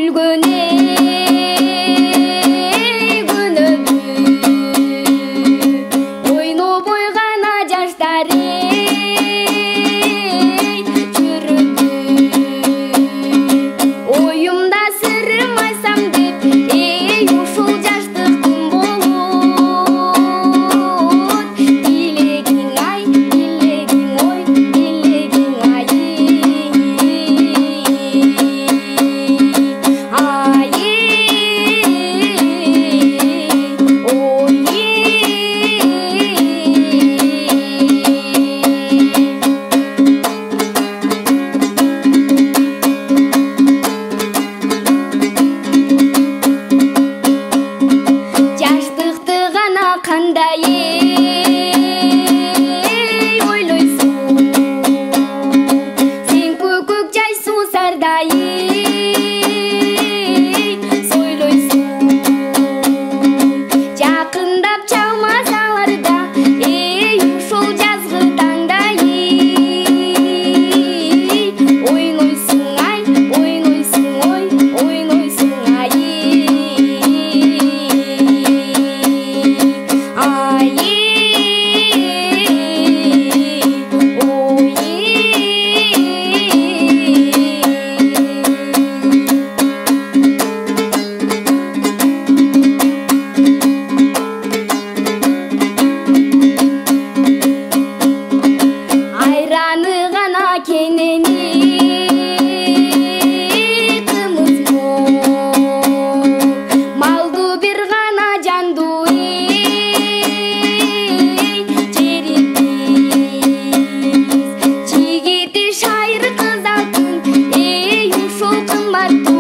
күлгөне күнөбү ойнобой гана жаштар жүрүбү оюмда сырмайсам деп ушул жаштыктын болот тилегиң ай тилегиң ой тилегиң ай жаштыкты гана кандай ойлойсуң сен көкөк жай суусардай сойлойсуң жакындап чалмасалар да ушул жазгы таңдай ойнойсуң ай ойнойсуң ой ойнойсуң ай айраны гана кенени кымызмо малдуу бир гана жанду жерибиз жигити шайыр кыз алтын ушул кымбаттуу